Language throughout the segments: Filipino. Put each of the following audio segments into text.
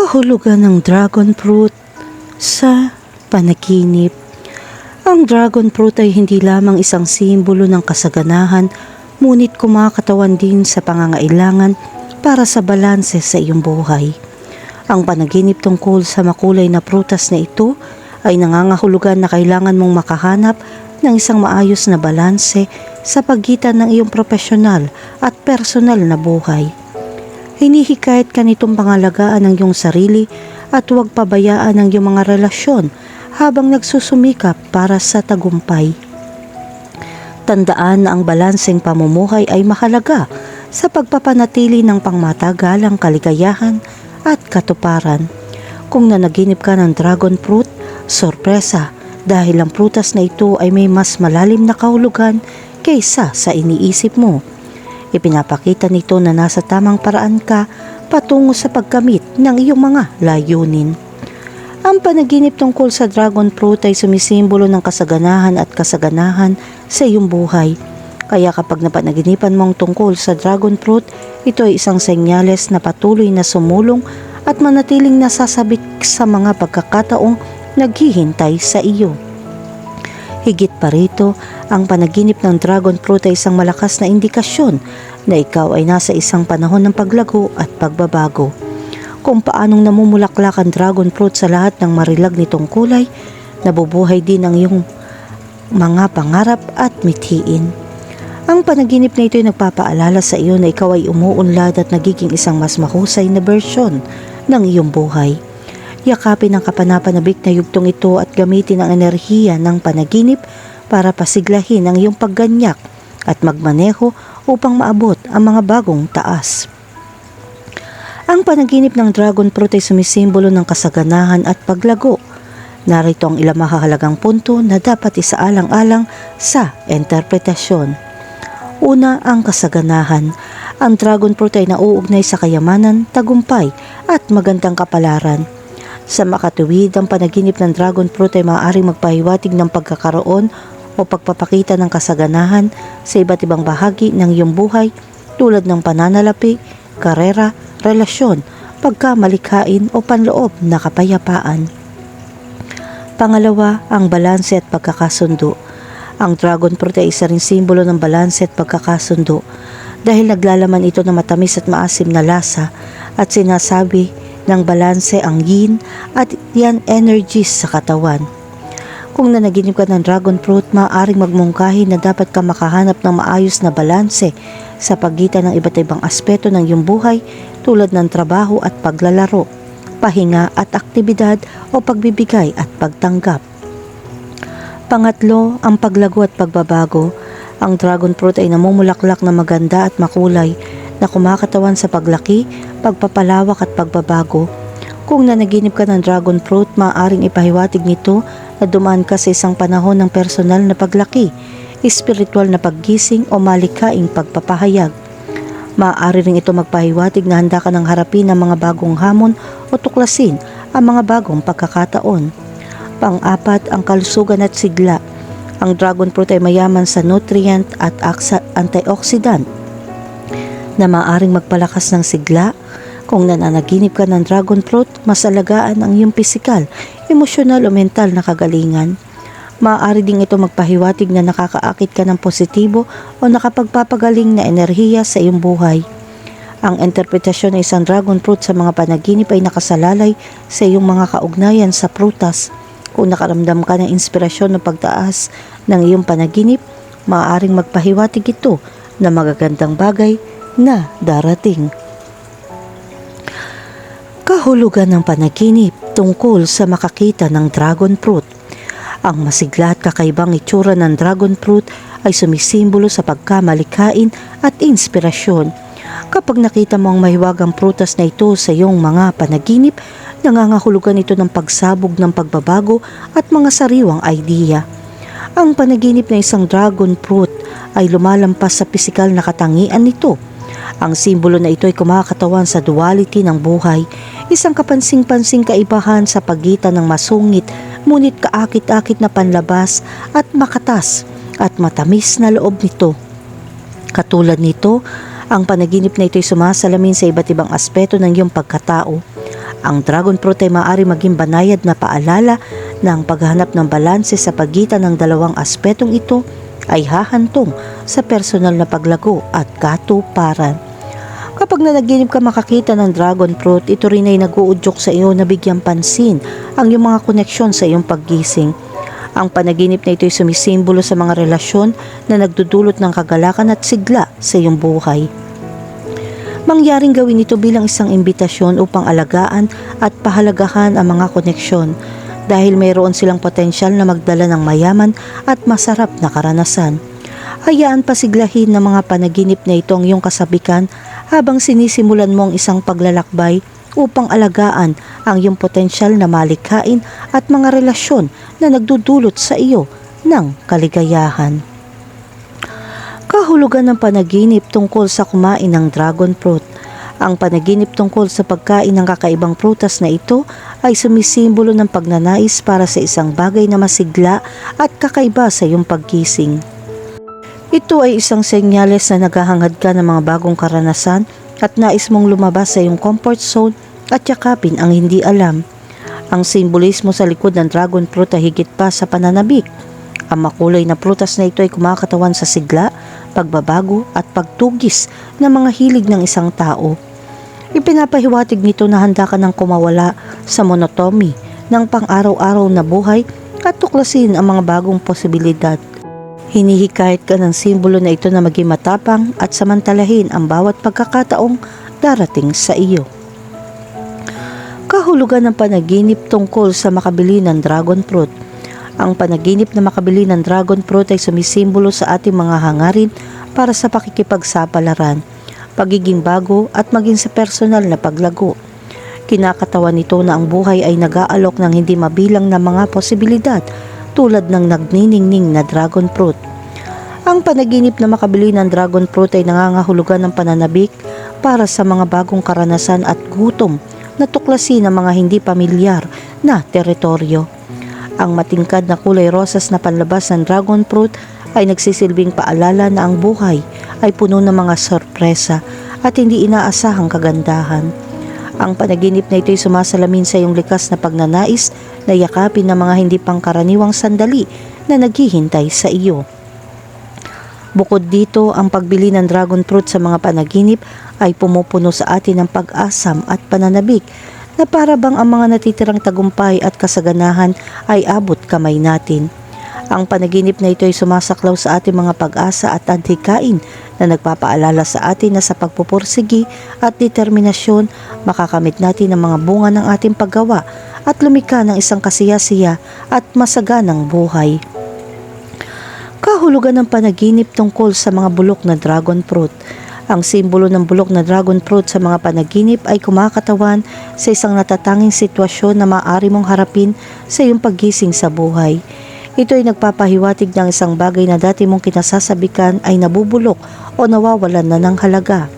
Kahulugan ng dragon fruit sa panaginip. Ang dragon fruit ay hindi lamang isang simbolo ng kasaganahan, ngunit kumakatawan din sa pangangailangan para sa balanse sa iyong buhay. Ang panaginip tungkol sa makulay na prutas na ito ay nangangahulugan na kailangan mong makahanap ng isang maayos na balanse sa pagitan ng iyong profesional at personal na buhay. Hinihikayat ka nitong pangalagaan ang iyong sarili at huwag pabayaan ang iyong mga relasyon habang nagsusumikap para sa tagumpay. Tandaan na ang balanseng pamumuhay ay mahalaga sa pagpapanatili ng pangmatagalang kaligayahan at katuparan. Kung nanaginip ka ng dragon fruit, sorpresa dahil ang prutas na ito ay may mas malalim na kahulugan kaysa sa iniisip mo. Ipinapakita nito na nasa tamang paraan ka patungo sa pagkamit ng iyong mga layunin. Ang panaginip tungkol sa dragon fruit ay sumisimbolo ng kasaganahan at kasaganahan sa iyong buhay. Kaya kapag napanaginipan mong tungkol sa dragon fruit, ito ay isang senyales na patuloy na sumulong at manatiling nasasabik sa mga pagkakataong naghihintay sa iyo. Higit pa rito, ang panaginip ng dragon fruit ay isang malakas na indikasyon na ikaw ay nasa isang panahon ng paglago at pagbabago. Kung paanong namumulaklak ang dragon fruit sa lahat ng marilag nitong kulay, nabubuhay din ang iyong mga pangarap at mithiin. Ang panaginip na ito ay nagpapaalala sa iyo na ikaw ay umuunlad at nagiging isang mas mahusay na bersyon ng iyong buhay. Yakapin ang kapanapanabik na yugtong ito at gamitin ang enerhiya ng panaginip para pasiglahin ang iyong pagganyak at magmaneho upang maabot ang mga bagong taas. Ang panaginip ng dragon fruit ay sumisimbolo ng kasaganahan at paglago. Narito ang ilang mahahalagang punto na dapat isaalang-alang sa interpretasyon. Una, ang kasaganahan. Ang dragon fruit ay nauugnay sa kayamanan, tagumpay at magandang kapalaran. Sa makatuwid, ang panaginip ng dragon fruit ay maaaring magpahiwatig ng pagkakaroon o pagpapakita ng kasaganahan sa iba't ibang bahagi ng iyong buhay tulad ng pananalapi, karera, relasyon, pagkamalikhain o panloob na kapayapaan. Pangalawa, ang balanse at pagkakasundo. Ang dragon fruit ay isa ring simbolo ng balanse at pagkakasundo dahil naglalaman ito ng matamis at maasim na lasa at sinasabi ng balanse ang yin at yang energies sa katawan. Kung nanaginip ka ng dragon fruit, maaaring magmungkahi na dapat ka makahanap ng maayos na balanse sa pagitan ng iba't ibang aspeto ng iyong buhay tulad ng trabaho at paglalaro, pahinga at aktibidad o pagbibigay at pagtanggap. Pangatlo, ang paglago at pagbabago. Ang dragon fruit ay namumulaklak na maganda at makulay na kumakatawan sa paglaki, pagpapalawak at pagbabago. Kung nanaginip ka ng dragon fruit, maaaring ipahiwatig nito na dumaan ka sa isang panahon ng personal na paglaki, espiritual na paggising o malikhaing pagpapahayag. Maaari rin ito magpahiwatig na handa ka ng harapin ang mga bagong hamon o tuklasin ang mga bagong pagkakataon. Pang-apat, ang kalusugan at sigla. Ang dragon fruit ay mayaman sa nutrient at antioxidant na maaaring magpalakas ng sigla. Kung nananaginip ka ng dragon fruit, mas alagaan ang iyong pisikal, emosyonal o mental na kagalingan. Maaari ding ito magpahiwatig na nakakaakit ka ng positibo o nakapagpapagaling na enerhiya sa iyong buhay. Ang interpretasyon ng isang dragon fruit sa mga panaginip ay nakasalalay sa iyong mga kaugnayan sa prutas. Kung nakaramdam ka ng inspirasyon o pagtaas ng iyong panaginip, maaaring magpahiwatig ito na magagandang bagay na darating. Kahulugan ng panaginip tungkol sa makakita ng dragon fruit. Ang masigla at kakaibang itsura ng dragon fruit ay sumisimbolo sa pagkamalikhain at inspirasyon. Kapag nakita mo ang mahiwagang prutas na ito sa iyong mga panaginip, nangangahulugan ito ng pagsabog ng pagbabago at mga sariwang idea. Ang panaginip na isang dragon fruit ay lumalampas sa pisikal na katangian nito. Ang simbolo na ito ay kumakatawan sa duality ng buhay, isang kapansing-pansing kaibahan sa pagitan ng masungit ngunit kaakit-akit na panlabas at makatas at matamis na loob nito. Katulad nito, ang panaginip na ito ay sumasalamin sa iba't ibang aspeto ng iyong pagkatao. Ang dragon fruit ay maaari maging banayad na paalala na ang paghahanap ng balanse sa pagitan ng dalawang aspetong ito ay hahantong sa personal na paglago at katuparan. Kapag nanaginip ka makakita ng dragon fruit, ito rin ay nag-uudyok sa iyo na bigyang pansin ang iyong mga koneksyon sa iyong paggising. Ang panaginip na ito ay sumisimbolo sa mga relasyon na nagdudulot ng kagalakan at sigla sa iyong buhay. Mangyaring gawin ito bilang isang imbitasyon upang alagaan at pahalagahan ang mga koneksyon dahil mayroon silang potensyal na magdala ng mayaman at masarap na karanasan. Hayaan pasiglahin ng mga panaginip na ito ang iyong kasabikan habang sinisimulan mo ang isang paglalakbay upang alagaan ang iyong potensyal na malikhain at mga relasyon na nagdudulot sa iyo ng kaligayahan. Kahulugan ng panaginip tungkol sa kumain ng dragon fruit. Ang panaginip tungkol sa pagkain ng kakaibang prutas na ito ay sumisimbolo ng pagnanais para sa isang bagay na masigla at kakaiba sa iyong paggising. Ito ay isang senyales na naghahangad ka ng mga bagong karanasan at nais mong lumabas sa iyong comfort zone at yakapin ang hindi alam. Ang simbolismo sa likod ng dragon fruit ay higit pa sa pananabik. Ang makulay na prutas na ito ay kumakatawan sa sigla, pagbabago at pagtugis ng mga hilig ng isang tao. Ipinapahiwatig nito na handa ka ng kumawala sa monotony ng pang-araw-araw na buhay at tuklasin ang mga bagong posibilidad. Hinihikayat ka ng simbolo na ito na maging matapang at samantalahin ang bawat pagkakataong darating sa iyo. Kahulugan ng panaginip tungkol sa makabili ng dragon fruit. Ang panaginip na makabili ng dragon fruit ay sumisimbolo sa ating mga hangarin para sa pakikipagsapalaran, pagiging bago at maging sa personal na paglago. Kinakatawan nito na ang buhay ay nag-aalok ng hindi mabilang na mga posibilidad tulad ng nagniningning na dragon fruit. Ang panaginip na makabili ng dragon fruit ay nangangahulugan ng pananabik para sa mga bagong karanasan at gutom na tuklasin ang mga hindi pamilyar na teritoryo. Ang matingkad na kulay rosas na panlabas ng dragon fruit ay nagsisilbing paalala na ang buhay ay puno ng mga sorpresa at hindi inaasahang kagandahan. Ang panaginip na ito ay sumasalamin sa iyong likas na pagnanais na yakapin ng mga hindi pangkaraniwang sandali na naghihintay sa iyo. Bukod dito, ang pagbili ng dragon fruit sa mga panaginip ay pumupuno sa atin ng pag-asam at pananabik na para bang ang mga natitirang tagumpay at kasaganahan ay abot kamay natin. Ang panaginip na ito ay sumasaklaw sa ating mga pag-asa at adhikain na nagpapaalala sa atin na sa pagpupursigi at determinasyon makakamit natin ang mga bunga ng ating paggawa at lumikha ng isang kasiyasiya at masaganang buhay. Kahulugan ng panaginip tungkol sa mga bulok na dragon fruit. Ang simbolo ng bulok na dragon fruit sa mga panaginip ay kumakatawan sa isang natatanging sitwasyon na maaari mong harapin sa iyong paggising sa buhay. Ito ay nagpapahiwatig ng isang bagay na dati mong kinasasabikan ay nabubulok o nawawalan na ng halaga.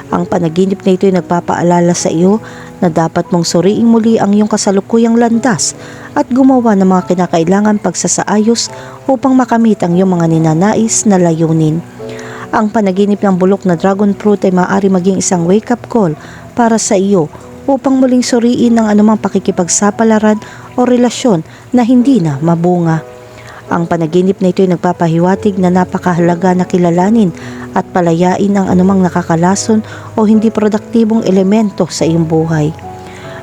Ang panaginip na ito ay nagpapaalala sa iyo na dapat mong suriing muli ang iyong kasalukuyang landas at gumawa ng mga kinakailangan pagsasaayos upang makamit ang iyong mga ninanais na layunin. Ang panaginip ng bulok na dragon fruit ay maaari maging isang wake-up call para sa iyo upang muling suriin ang anumang pakikipagsapalaran o relasyon na hindi na mabunga. Ang panaginip na ito ay nagpapahiwatig na napakahalaga na kilalanin at palayain ang anumang nakakalason o hindi produktibong elemento sa iyong buhay.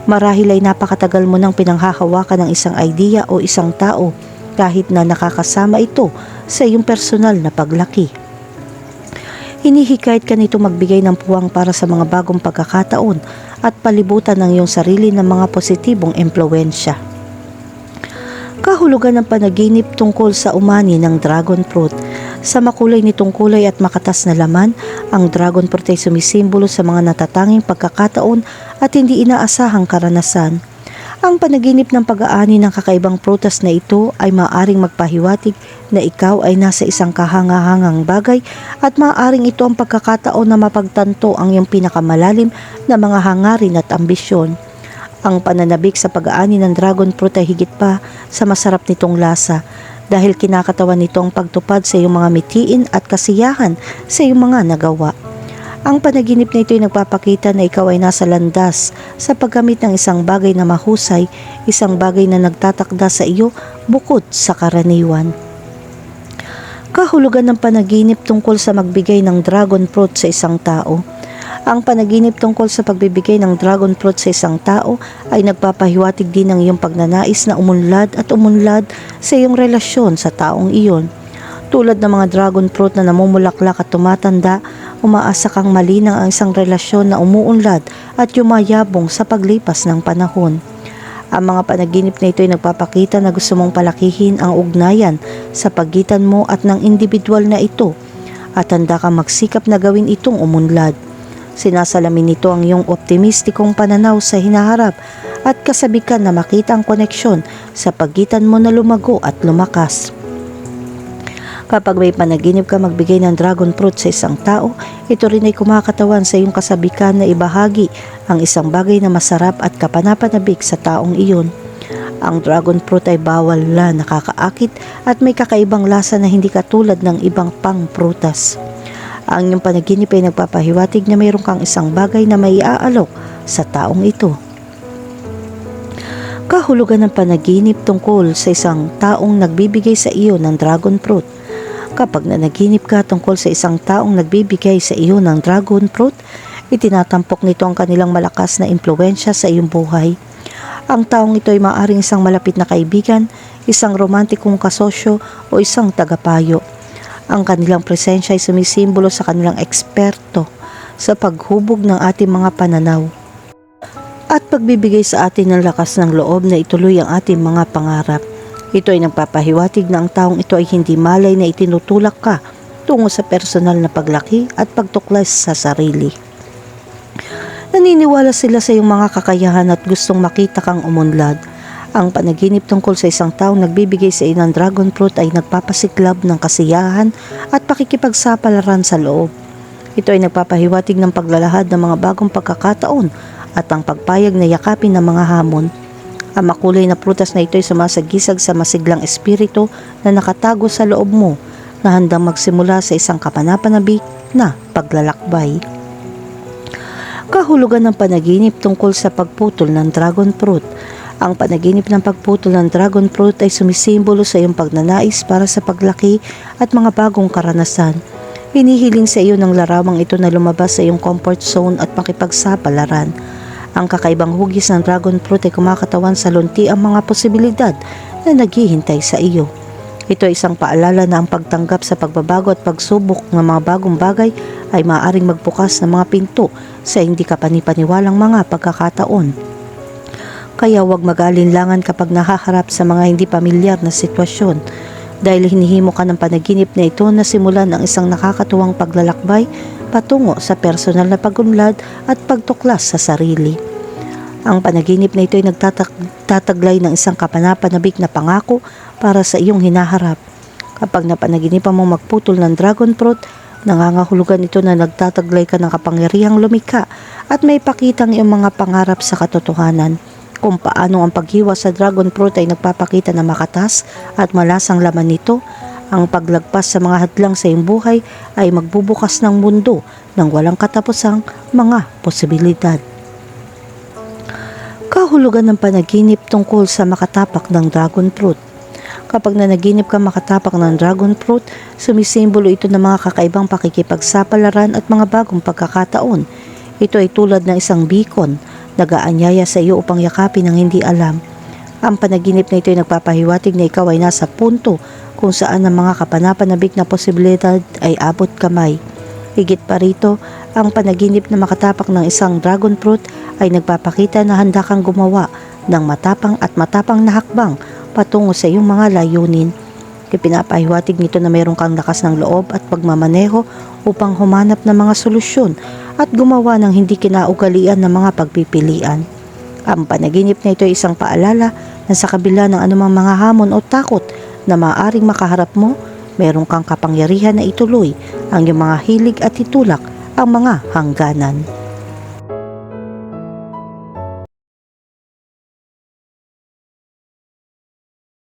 Marahil ay napakatagal mo nang pinanghahawakan ng isang idea o isang tao kahit na nakakasama ito sa iyong personal na paglaki. Hinihikayat ka nito magbigay ng puwang para sa mga bagong pagkakataon at palibutan ng iyong sarili ng mga positibong impluwensya. Kahulugan ng panaginip tungkol sa umani ng dragon fruit. Sa makulay nitong kulay at makatas na laman, ang dragon fruit ay sumisimbolo sa mga natatanging pagkakataon at hindi inaasahang karanasan. Ang panaginip ng pag-aani ng kakaibang prutas na ito ay maaaring magpahiwatig na ikaw ay nasa isang kahangahangang bagay at maaaring ito ang pagkakataon na mapagtanto ang iyong pinakamalalim na mga hangarin at ambisyon. Ang pananabik sa pag-aani ng dragon fruit ay higit pa sa masarap nitong lasa dahil kinakatawan nito ang pagtupad sa iyong mga mitiin at kasiyahan sa iyong mga nagawa. Ang panaginip na ito ay nagpapakita na ikaw ay nasa landas sa paggamit ng isang bagay na mahusay, isang bagay na nagtatakda sa iyo bukod sa karaniwan. Kahulugan ng panaginip tungkol sa magbigay ng dragon fruit sa isang tao. Ang panaginip tungkol sa pagbibigay ng dragon fruit sa isang tao ay nagpapahiwatig din ng iyong pagnanais na umunlad at umunlad sa iyong relasyon sa taong iyon. Tulad ng mga dragon fruit na namumulaklak at tumatanda, umaasa kang malinang ang isang relasyon na umuunlad at yumayabong sa paglipas ng panahon. Ang mga panaginip na ito ay nagpapakita na gusto mong palakihin ang ugnayan sa pagitan mo at ng individual na ito at handa kang magsikap na gawin itong umunlad. Sinasalamin nito ang iyong optimistikong pananaw sa hinaharap at kasabikan na makita ang koneksyon sa pagitan mo na lumago at lumakas. Kapag may panaginip ka magbigay ng dragon fruit sa isang tao, ito rin ay kumakatawan sa iyong kasabikan na ibahagi ang isang bagay na masarap at kapanapanabik sa taong iyon. Ang dragon fruit ay bawal na nakakaakit at may kakaibang lasa na hindi katulad ng ibang pang-prutas. Ang iyong panaginip ay nagpapahiwatig na mayroon kang isang bagay na maiaalok sa taong ito. Kahulugan ng panaginip tungkol sa isang taong nagbibigay sa iyo ng dragon fruit. Kapag nanaginip ka tungkol sa isang taong nagbibigay sa iyo ng dragon fruit, itinatampok nito ang kanilang malakas na impluwensya sa iyong buhay. Ang taong ito ay maaaring isang malapit na kaibigan, isang romantikong kasosyo o isang tagapayo. Ang kanilang presensya ay sumisimbolo sa kanilang eksperto sa paghubog ng ating mga pananaw at pagbibigay sa atin ng lakas ng loob na ituloy ang ating mga pangarap. Ito ay nagpapahiwatig na ang taong ito ay hindi malay na itinutulak ka tungo sa personal na paglaki at pagtuklas sa sarili. Naniniwala sila sa iyong mga kakayahan at gustong makita kang umunlad. Ang panaginip tungkol sa isang taong nagbibigay sa iyo ng dragon fruit ay nagpapasiklab ng kasiyahan at pakikipagsapalaran sa loob. Ito ay nagpapahiwatig ng paglalahad ng mga bagong pagkakataon at ang pagpayag na yakapin ng mga hamon. Ang makulay na prutas na ito ay sumasagisag sa masiglang espiritu na nakatago sa loob mo na handang magsimula sa isang kapanapanabik na paglalakbay. Kahulugan ng panaginip tungkol sa pagputol ng dragon fruit. Ang panaginip ng pagputol ng dragon fruit ay sumisimbolo sa iyong pagnanais para sa paglaki at mga bagong karanasan. Hinihiling sa iyo ng larawang ito na lumabas sa iyong comfort zone at makipagsapalaran. Ang kakaibang hugis ng dragon fruit ay kumakatawan sa lunti ang mga posibilidad na naghihintay sa iyo. Ito ay isang paalala na ang pagtanggap sa pagbabago at pagsubok ng mga bagong bagay ay maaaring magbukas ng mga pinto sa hindi ka panipaniwalang mga pagkakataon. Kaya huwag mag-alinlangan kapag nahaharap sa mga hindi pamilyar na sitwasyon dahil hinihimo ka ng panaginip na ito na simulan ng isang nakakatuwang paglalakbay patungo sa personal na pagunlad at pagtuklas sa sarili. Ang panaginip na ito ay nagtataglay ng isang kapanapanabik na pangako para sa iyong hinaharap. Kapag napanaginipan mong magputol ng dragon fruit, nangangahulugan ito na nagtataglay ka ng kapangyarihang lumikha at may pakitang iyong mga pangarap sa katotohanan. Kung paano ang paghiwa sa dragon fruit ay nagpapakita na makatas at malasang laman nito, ang paglagpas sa mga hadlang sa iyong buhay ay magbubukas ng mundo ng walang katapusang mga posibilidad. Kahulugan ng panaginip tungkol sa makatapak ng dragon fruit. Kapag nanaginip ka makatapak ng dragon fruit, sumisimbolo ito ng mga kakaibang pakikipagsapalaran at mga bagong pagkakataon. Ito ay tulad ng isang beacon, nag-aanyaya sa iyo upang yakapin ang hindi alam. Ang panaginip na ito ay nagpapahiwatig na ikaw ay nasa punto kung saan ang mga kapanapanabik na posibilidad ay abot kamay. Higit pa rito, ang panaginip na makatapak ng isang dragon fruit ay nagpapakita na handa kang gumawa ng matapang na hakbang patungo sa iyong mga layunin. Ipinapahiwatig nito na mayroon kang lakas ng loob at pagmamaneho upang humanap ng mga solusyon at gumawa ng hindi kinaugalian ng mga pagpipilian. Ang panaginip na ito ay isang paalala na sa kabila ng anumang mga hamon o takot na maaaring makaharap mo, mayroon kang kapangyarihan na ituloy ang iyong mga hilig at itulak ang mga hangganan.